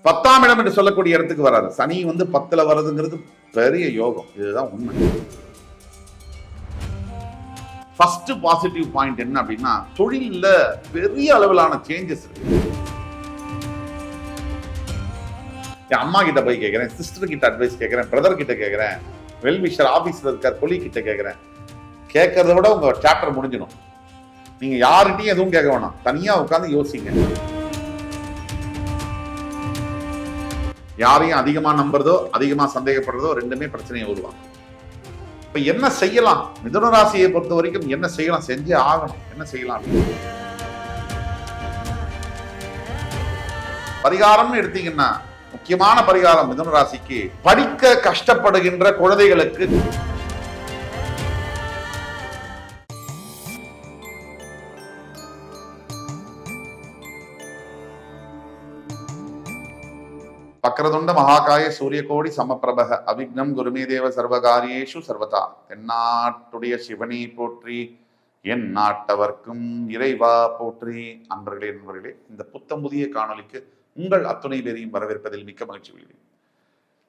10ஆம் இடம் என்று சொல்லக்கூடிய இடத்துக்கு வராது. சனி 10ல வர்றதுங்கிறது பெரிய யோகம். இதுதான் உண்மை. ஃபர்ஸ்ட் பாசிட்டிவ் பாயிண்ட் என்ன அப்படின்னா, தொழில்ல பெரிய அளவிலான சேஞ்சஸ் இருக்கு. என் அம்மா கிட்ட போய் கேட்கிறேன், சிஸ்டர் கிட்ட அட்வைஸ் கேட்கிறேன், பிரதர் கிட்ட கேட்கிறேன், வெல்விஷர் ஆபீஸ்ல இருக்கார் கொலி கிட்ட கேட்கிறேன். கேட்கறத விட உங்க சாப்டர் முடிஞ்சிடும். நீங்க யார்கிட்டையும் எதுவும் கேட்க வேணாம், தனியா உட்கார்ந்து யோசிங்க. யாரையும் அதிகமா நம்புறதோ அதிகமா சந்தேகப்படுறதோ ரெண்டுமே பிரச்சனையை உருவாகும். இப்ப என்ன செய்யலாம்? மிதுன ராசியை பொறுத்த வரைக்கும் என்ன செய்யலாம்? செஞ்சே ஆகணும். என்ன செய்யலாம்? பரிகாரம்னு எடுத்தீங்கன்னா முக்கியமான பரிகாரம் மிதுன ராசிக்கு, படிக்க கஷ்டப்படுகின்ற குழந்தைகளுக்கு வக்ரதுண்ட மகாகாய சூரியகோடி சமப்பிரபக அவிக்னம் குருமே தேவ சர்வகாரியேஷு சர்வதா. தென்னாட்டுடைய சிவனை போற்றி, என் நாட்டவர்க்கும் இறைவா போற்றி. நண்பர்களே, இந்த புத்தம் புதிய காணொலிக்கு உங்கள் அத்துணை பேரையும் வரவேற்பதில் மிக்க மகிழ்ச்சி கொள்கிறேன்.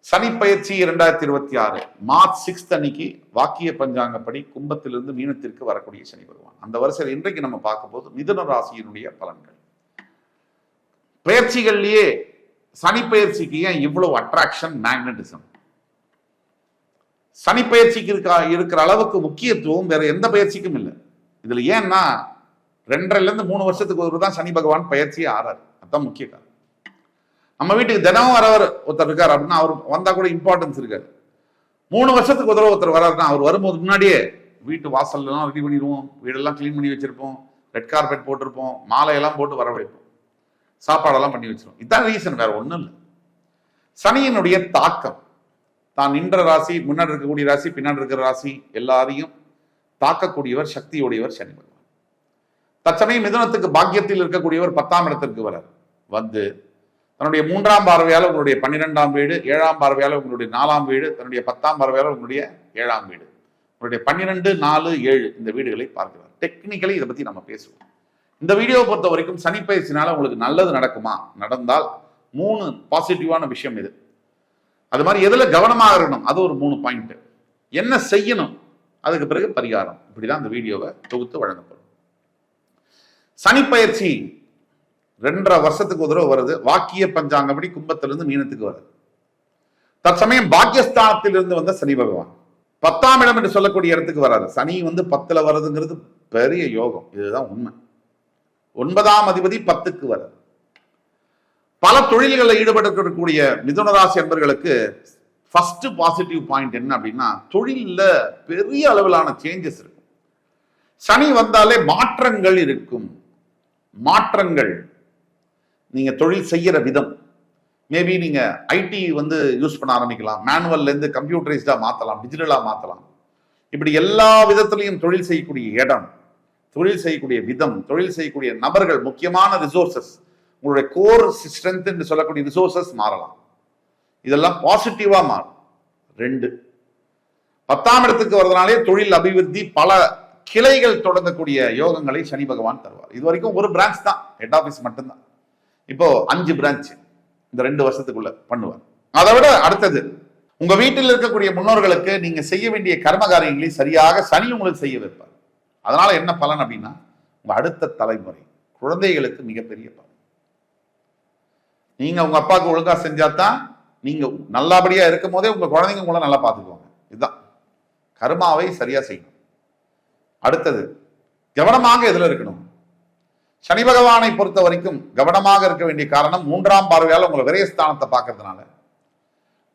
சனி பயிற்சி 2026 மார்ச் 6 அன்னைக்கு வாக்கிய பஞ்சாங்கப்படி கும்பத்திலிருந்து மீனத்திற்கு வரக்கூடிய சனி பகவான். அந்த வரிசையில் இன்றைக்கு நம்ம பார்க்க போது மிதுன ராசியினுடைய பலன்கள். பயிற்சிகள்லயே சனி பயிற்சிக்கு ஏன் இவ்வளவு அட்ராக்ஷன், மேக்னட்டிசம்? சனி பயிற்சிக்கு இருக்கிற அளவுக்கு முக்கியத்துவம் வேற எந்த பயிற்சிக்கும் இல்லை. இதுல ஏன்னா 2.5-3 வருஷத்துக்கு ஒரு தான் சனி பகவான் பயிற்சியே ஆறாரு. அதுதான் முக்கிய காரணம். நம்ம வீட்டுக்கு தினமும் வரவர் ஒருத்தர் இருக்காரு அப்படின்னா அவர் வந்தா கூட இம்பார்ட்டன்ஸ் இருக்காது. 3 வருஷத்துக்கு ஒரு ஒருத்தர் வர்றாருன்னா அவர் வரும்போது முன்னாடியே வீட்டு வாசல்லாம் ரெடி பண்ணிடுவோம், வீடெல்லாம் கிளீன் பண்ணி வச்சிருப்போம், ரெட் கார்பெட் போட்டிருப்போம், மாலையெல்லாம் போட்டு வரவழைப்போம், சாப்பாடெல்லாம் பண்ணி வச்சிருவோம். இதான் ரீசன், வேற ஒண்ணும் இல்லை. சனியினுடைய தாக்கம் தான் நின்ற ராசி, முன்னாடி இருக்கக்கூடிய ராசி, பின்னாடி இருக்கிற ராசி எல்லாரையும் தாக்கக்கூடியவர், சக்தியுடையவர் சனி பகவான். தற்சமயம் மிதுனத்துக்கு பாக்கியத்தில் இருக்கக்கூடியவர் 10ஆம் இடத்திற்கு வரார். தன்னுடைய 3ஆம் பார்வையால் உங்களுடைய 12ஆம் வீடு, 7ஆம் பார்வையால் உங்களுடைய 4ஆம் வீடு, தன்னுடைய 10ஆம் பார்வையால் உங்களுடைய 7ஆம் வீடு, உங்களுடைய 12, 4, 7 இந்த வீடுகளை பார்க்கிறார். டெக்னிக்கலி இதை பத்தி நம்ம பேசுவோம். இந்த வீடியோவை பொறுத்த வரைக்கும் சனி பயிற்சினால உங்களுக்கு நல்லது நடக்குமா? நடந்தால் 3 பாசிட்டிவான விஷயம் இது. அது மாதிரி எதுல கவனமாக இருக்கணும், அது ஒரு 3 பாயிண்ட். என்ன செய்யணும், அதுக்கு பிறகு பரிகாரம். இப்படிதான் இந்த வீடியோவை தொகுத்து வழங்கப்படும். சனி பயிற்சி 2.5 வருஷத்துக்கு ஒரு தடவை வருது. வாக்கிய பஞ்சாங்கப்படி கும்பத்திலிருந்து மீனத்துக்கு வருது. தற்சமயம் பாக்கியஸ்தானத்திலிருந்து வந்த சனி பகவான் 10ஆம் இடம் என்று சொல்லக்கூடிய இடத்துக்கு வராது. சனி 10ல வர்றதுங்கிறது பெரிய யோகம். இதுதான் உண்மை. 9ஆம் அதிபதி 10க்கு வராது. பல தொழில்களில் ஈடுபட்டிருக்கக்கூடிய மிதுன ராசி என்பவர்களுக்கு ஃபர்ஸ்ட் பாசிட்டிவ் பாயிண்ட் என்ன அப்படின்னா, தொழில்ல பெரிய அளவிலான சேஞ்சஸ் இருக்கும். சனி வந்தாலே மாற்றங்கள் இருக்கும். மாற்றங்கள், நீங்க தொழில் செய்யற விதம், மேபி நீங்க ஐடி யூஸ் பண்ண ஆரம்பிக்கலாம், மேனுவல்ல இருந்து கம்ப்யூட்டரைஸ்டா மாத்தலாம், டிஜிட்டலா மாத்தலாம். இப்படி எல்லா விதத்திலையும் தொழில் செய்யக்கூடிய இடம், தொழில் செய்யக்கூடிய விதம், தொழில் செய்யக்கூடிய நபர்கள், முக்கியமான ரிசோர்சஸ், உங்களுடைய கோர் ஸ்ட்ரென்த் என்று சொல்லக்கூடிய ரிசோர்சஸ் மாறலாம். இதெல்லாம் பாசிட்டிவா மாறும். 2 10ஆம் இடத்துக்கு வரதுனாலே தொழில் அபிவிருத்தி, பல கிளைகள் தொடங்கக்கூடிய யோகங்களை சனி பகவான் தருவார். இது வரைக்கும் ஒரு பிரான்ச் தான், ஹெட் ஆபீஸ் மட்டும்தான். இப்போ 5 பிரான்ச் இந்த 2 வருஷத்துக்குள்ள பண்ணுவார். அதை விட அடுத்தது, உங்க வீட்டில் இருக்கக்கூடிய முன்னோர்களுக்கு நீங்க செய்ய வேண்டிய கர்ம காரியங்களை சரியாக சனி உங்களுக்கு செய்ய வைப்பார். அதனால என்ன பலன் அப்படின்னா, உங்க அடுத்த தலைமுறை குழந்தைகளுக்கு மிகப்பெரிய பலன். நீங்க உங்க அப்பாவுக்கு ஒழுங்கா செஞ்சாதான் நீங்க நல்லபடியா இருக்கும் போதே உங்க குழந்தைங்க உங்களை நல்லா பார்த்துக்குவாங்க. இதுதான் கர்மாவை சரியா செய்யணும். அடுத்தது, கவனமாக எதுல இருக்கணும்? சனி பகவானை பொறுத்த வரைக்கும் கவனமாக இருக்க வேண்டிய காரணம், 3ஆம் பார்வையால் உங்களை விரயஸ்தானத்தை பார்க்கறதுனால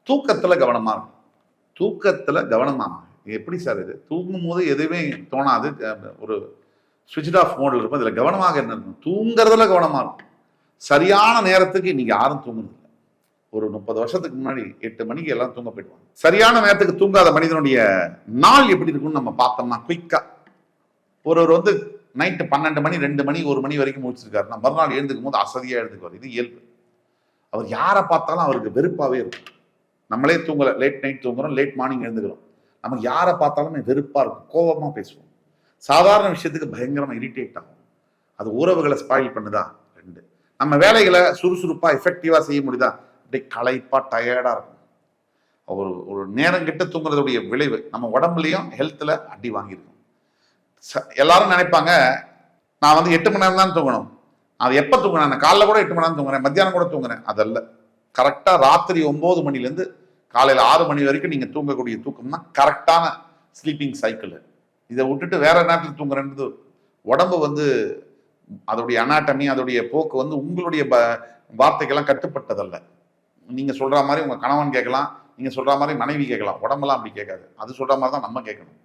தூக்கத்துல கவனமா இருக்கும். தூக்கத்துல கவனமா, எப்படி சார் இது? தூங்கும் போது எதுவுமே தோணாது, ஒரு சுவிட்ச் ஆஃப் மோட்ல இருக்கும். இதுல கவனமாக என்ன இருக்கும்? தூங்குறதுல கவனமா இருக்கும். சரியான நேரத்துக்கு இன்னைக்கு யாரும் தூங்குறது இல்லை. ஒரு 30 வருஷத்துக்கு முன்னாடி 8 மணிக்கு எல்லாம் தூங்க போயிடுவாங்க. சரியான நேரத்துக்கு தூங்காத மனிதனுடைய நாள் எப்படி இருக்கும்னு நம்ம பார்த்தோம்னா, குயிக்கா ஒருவர் நைட்டு 12 மணி, 2 மணி, 1 மணி வரைக்கும் முடிச்சிருக்காருன்னா மறுநாள் எழுந்துக்கும் போது அசதியா எழுந்துக்குவார். இது இயல்பு. அவர் யாரை பார்த்தாலும் அவருக்கு வெறுப்பாவே இருக்கும். நம்மளே தூங்கல, லேட் நைட் தூங்குறோம், லேட் மார்னிங் எழுந்துக்கிறோம். நமக்கு யாரை பார்த்தாலுமே வெறுப்பா இருக்கும், கோபமா பேசுவோம். சாதாரண விஷயத்துக்கு பயங்கரமா இரிட்டேட் ஆகும். அது உறவுகளை ஸ்பாயில் பண்ணுதா? 2 நம்ம வேலைகளை சுறுசுறுப்பா எஃபெக்டிவா செய்ய முடியுதா? அப்படியே களைப்பா டயர்டா இருக்கும். ஒரு நேரம் கிட்ட தூங்குறதுடைய விளைவு நம்ம உடம்புலையும் ஹெல்த்ல அடி வாங்கியிருக்கும். எல்லாரும் நினைப்பாங்க நான் வந்து 8 மணி நேரம் தான் தூங்கணும். அது எப்ப தூங்கினேன்? காலைல கூட 8 மணி நேரம் தூங்குறேன், மத்தியானம் கூட தூங்குறேன். அதல்ல. கரெக்டா ராத்திரி 9 மணிலேருந்து காலையில 6 மணி வரைக்கும் நீங்க தூங்கக்கூடிய தூக்கம் தான் கரெக்டான ஸ்லீப்பிங் சைக்கிள். இதை விட்டுட்டு வேற நேரத்தில் தூங்குறேன்றது உடம்பு வந்து அதோடைய அனாட்டமி, அதோடைய போக்கு வந்து உங்களுடைய வார்த்தைக்கெல்லாம் கட்டுப்பட்டதல்ல. நீங்க சொல்ற மாதிரி உங்க கணவன் கேட்கலாம், நீங்க சொல்ற மாதிரி மனைவி கேட்கலாம். உடம்பெல்லாம் அப்படி கேட்காது. அது சொல்ற மாதிரி தான் நம்ம கேட்கணும்.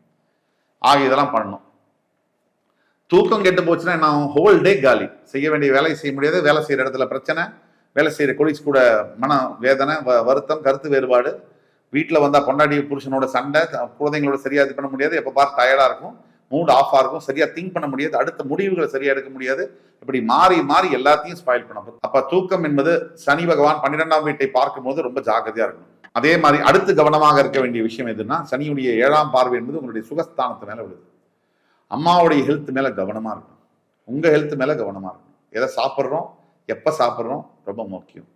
இதெல்லாம் பண்ணணும். தூக்கம் கெட்டு போச்சுன்னா நான் ஹோல் டே காலி. செய்ய வேண்டிய வேலையை செய்ய முடியாது. வேலை செய்யற இடத்துல பிரச்சனை, வேலை செய்யற கொலீஸ் கூட மன வேதனை, வருத்தம், கருத்து வேறுபாடு, வீட்டில் வந்தால் பொண்டாடி புருஷனோட சண்டை, குழந்தைங்களோட சரியா இது பண்ண முடியாது, எப்போ பார்த்து டயர்டா இருக்கும், மூட் ஆஃபா இருக்கும், சரியா திங்க் பண்ண முடியாது, அடுத்த முடிவுகளை சரியா எடுக்க முடியாது. இப்படி மாறி மாறி எல்லாத்தையும் ஸ்பாயில் பண்ண. அப்ப தூக்கம் என்பது சனி பகவான் 12ஆம் வீட்டை பார்க்கும்போது ரொம்ப ஜாக்கிரதையா இருக்கணும். அதே மாதிரி அடுத்து கவனமாக இருக்க வேண்டிய விஷயம் எதுன்னா, சனியுடைய 7ஆம் பார்வை என்பது உங்களுடைய சுகஸ்தானத்து மேல விழுது. அம்மாவுடைய ஹெல்த் மேல கவனமா இருக்கும். உங்க ஹெல்த் மேல கவனமா இருக்கும். எதை சாப்பிட்றோம், எப்ப சாப்பிட்றோம் ரொம்ப முக்கியம்.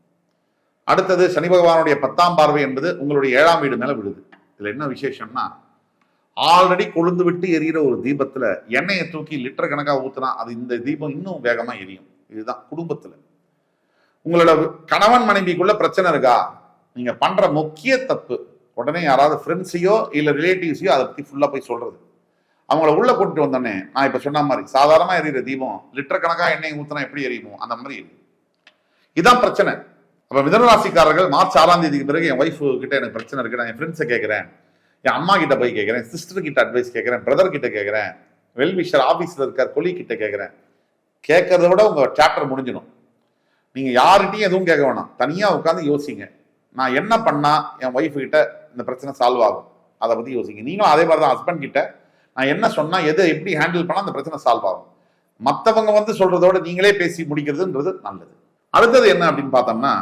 அடுத்தது சனி பகவானுடைய 10ஆம் பார்வை என்பது உங்களுடைய 7ஆம் வீடு மேல விழுது. இதுல என்ன விசேஷம்னா, ஆல்ரெடி கொழுந்து விட்டு எரியிற ஒரு தீபத்துல எண்ணெயை தூக்கி லிட்டர் கணக்கா ஊத்துனா அது இந்த தீபம் இன்னும் வேகமா எரியும். இதுதான் குடும்பத்துல. உங்களோட கணவன் மனைவிக்குள்ள பிரச்சனை இருக்கா, நீங்க பண்ற முக்கிய தப்பு உடனே யாராவது ஃப்ரெண்ட்ஸையோ இல்ல ரிலேட்டிவ்ஸையோ அதை பத்தி ஃபுல்லா போய் சொல்றது. அவங்கள உள்ள கூட்டிட்டு வந்தோடனே நான் இப்ப சொன்ன மாதிரி சாதாரணமா எரியிற தீபம் லிட்டர் கணக்கா எண்ணெய் ஊத்தினா எப்படி எரியுமோ அந்த மாதிரி எரியும். இதான் பிரச்சனை. அப்ப மிதுனராசிக்காரர்கள் மார்ச் 6ஆம் தேதிக்கு பிறகு என் ஒய்ஃப் கிட்ட எனக்கு பிரச்சனை இருக்கு, நான் என் ஃப்ரெண்ட்ஸை கேட்கிறேன், என் அம்மா கிட்ட போய் கேட்கிறேன், சிஸ்டர் கிட்ட அட்வைஸ் கேட்கிறேன், பிரதர் கிட்ட கேட்கிறேன், வெல்விஷர் ஆபீஸ்ல இருக்கார் கொலி கிட்ட கேட்கிறேன். கேட்கறத விட உங்க சாப்டர் முடிஞ்சிடும். நீங்க யார்கிட்டையும் எதுவும் கேட்க வேணாம். தனியா உட்காந்து யோசிங்க, நான் என்ன பண்ணா என் ஒய்ஃப் கிட்ட இந்த பிரச்சனை சால்வ் ஆகும், அதை பத்தி யோசிங்க. நீங்களும் அதே மாதிரி தான் ஹஸ்பண்ட் கிட்ட நான் என்ன சொன்னா எதை எப்படி ஹேண்டில் பண்ணா அந்த பிரச்சனை சால்வ் ஆகும். மற்றவங்க வந்து சொல்றதோட நீங்களே பேசி முடிக்கிறதுன்றது நல்லது. அடுத்தது என்ன அப்படின்னு பார்த்தோம்னா,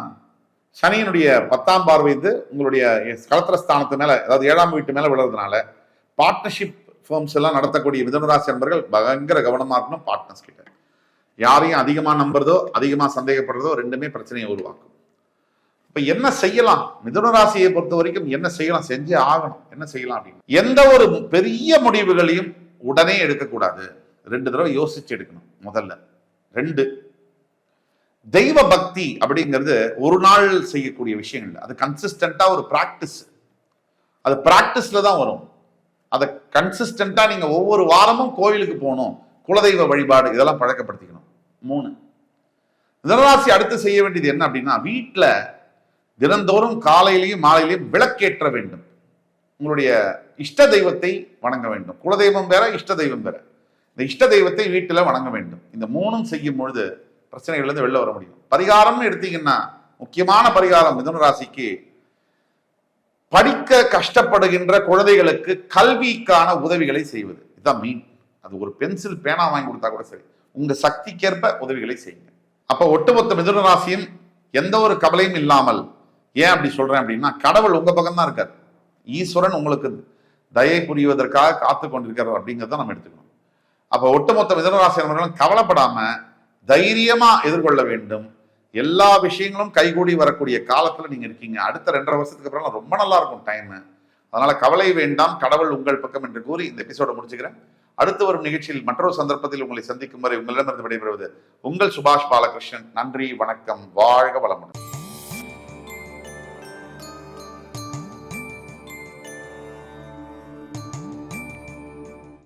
சனியினுடைய 10ஆம் பார்வை வந்து உங்களுடைய களத்திரஸ்தானத்து மேல, அதாவது 7ஆம் வீட்டு மேல விழுறதுனால பார்ட்னர்ஷிப் ஃபர்ம்ஸ் எல்லாம் நடத்தக்கூடிய மிதுனராசி நண்பர்கள் பயங்கர கவனமா இருக்கணும். பார்ட்னர்ஸ் கிட்ட யாரையும் அதிகமா நம்புறதோ அதிகமா சந்தேகப்படுறதோ ரெண்டுமே பிரச்சனையை உருவாக்கும். இப்ப என்ன செய்யலாம்? மிதுனராசியை பொறுத்த வரைக்கும் என்ன செய்யலாம், செஞ்சே ஆகணும். என்ன செய்யலாம் அப்படின்னு, எந்த ஒரு பெரிய முடிவுகளையும் உடனே எடுக்கக்கூடாது. 2 தடவை யோசிச்சு எடுக்கணும். முதல்ல 2, தெய்வ பக்தி அப்படிங்கிறது ஒரு நாள் செய்யக்கூடிய விஷயம் இல்லை. அது கன்சிஸ்டண்டா ஒரு பிராக்டிஸ். அது பிராக்டிஸ்ல தான் வரும். அதை கன்சிஸ்டண்டா நீங்க ஒவ்வொரு வாரமும் கோவிலுக்கு போகணும், குலதெய்வ வழிபாடு இதெல்லாம் பழக்கப்படுத்திக்கணும். 3, மிதுனராசி அடுத்து செய்ய வேண்டியது என்ன அப்படின்னா, வீட்டுல தினந்தோறும் காலையிலையும் மாலையிலையும் விளக்கேற்ற வேண்டும். உங்களுடைய இஷ்ட தெய்வத்தை வணங்க வேண்டும். குலதெய்வம் வேற, இஷ்ட தெய்வம் வேற. இந்த இஷ்ட தெய்வத்தை வீட்டுல வணங்க வேண்டும். இந்த 3ம் செய்யும் பொழுது பிரச்சனைகள் இருந்து வெளில வர முடியும். பரிகாரம்னு எடுத்தீங்கன்னா, முக்கியமான பரிகாரம் மிதுனராசிக்கு படிக்க கஷ்டப்படுகின்ற குழந்தைகளுக்கு கல்விக்கான உதவிகளை செய்வது. இதுதான் மீன். அது ஒரு பென்சில் பேனா வாங்கி கொடுத்தா கூட சரி, உங்க சக்திக்கேற்ப உதவிகளை செய்யுங்க. அப்ப ஒட்டுமொத்த மிதுனராசியும் எந்த ஒரு கவலையும் இல்லாமல், ஏன் அப்படி சொல்றேன் அப்படின்னா, கடவுள் உங்க பக்கம் தான் இருக்கார். ஈஸ்வரன் உங்களுக்கு தயை புரிவதற்காக காத்து கொண்டிருக்கிறார் அப்படிங்கிறத நம்ம எடுத்துக்கணும். அப்ப ஒட்டுமொத்த மிதுனராசி நண்பர்களும் கவலைப்படாம தைரியமா எதிர்கொள்ள வேண்டும். எல்லா விஷயங்களும் கைகூடி வரக்கூடிய காலத்துல நீங்க இருக்கீங்க. அடுத்த 2.5 வருஷத்துக்கு அப்புறம் ரொம்ப நல்லா இருக்கும் டைம். அதனால கவலை வேண்டாம், கடவுள் உங்கள் பக்கம் என்று கூறி இந்த எபிசோட முடிச்சுக்கிறேன். அடுத்து வரும் நிகழ்ச்சியில் மற்றொரு சந்தர்ப்பத்தில் உங்களை சந்திக்கும் வரை உங்களிடமிருந்து விடைபெறுவது உங்கள் சுபாஷ் பாலகிருஷ்ணன். நன்றி, வணக்கம், வாழ்க வளமுடன்.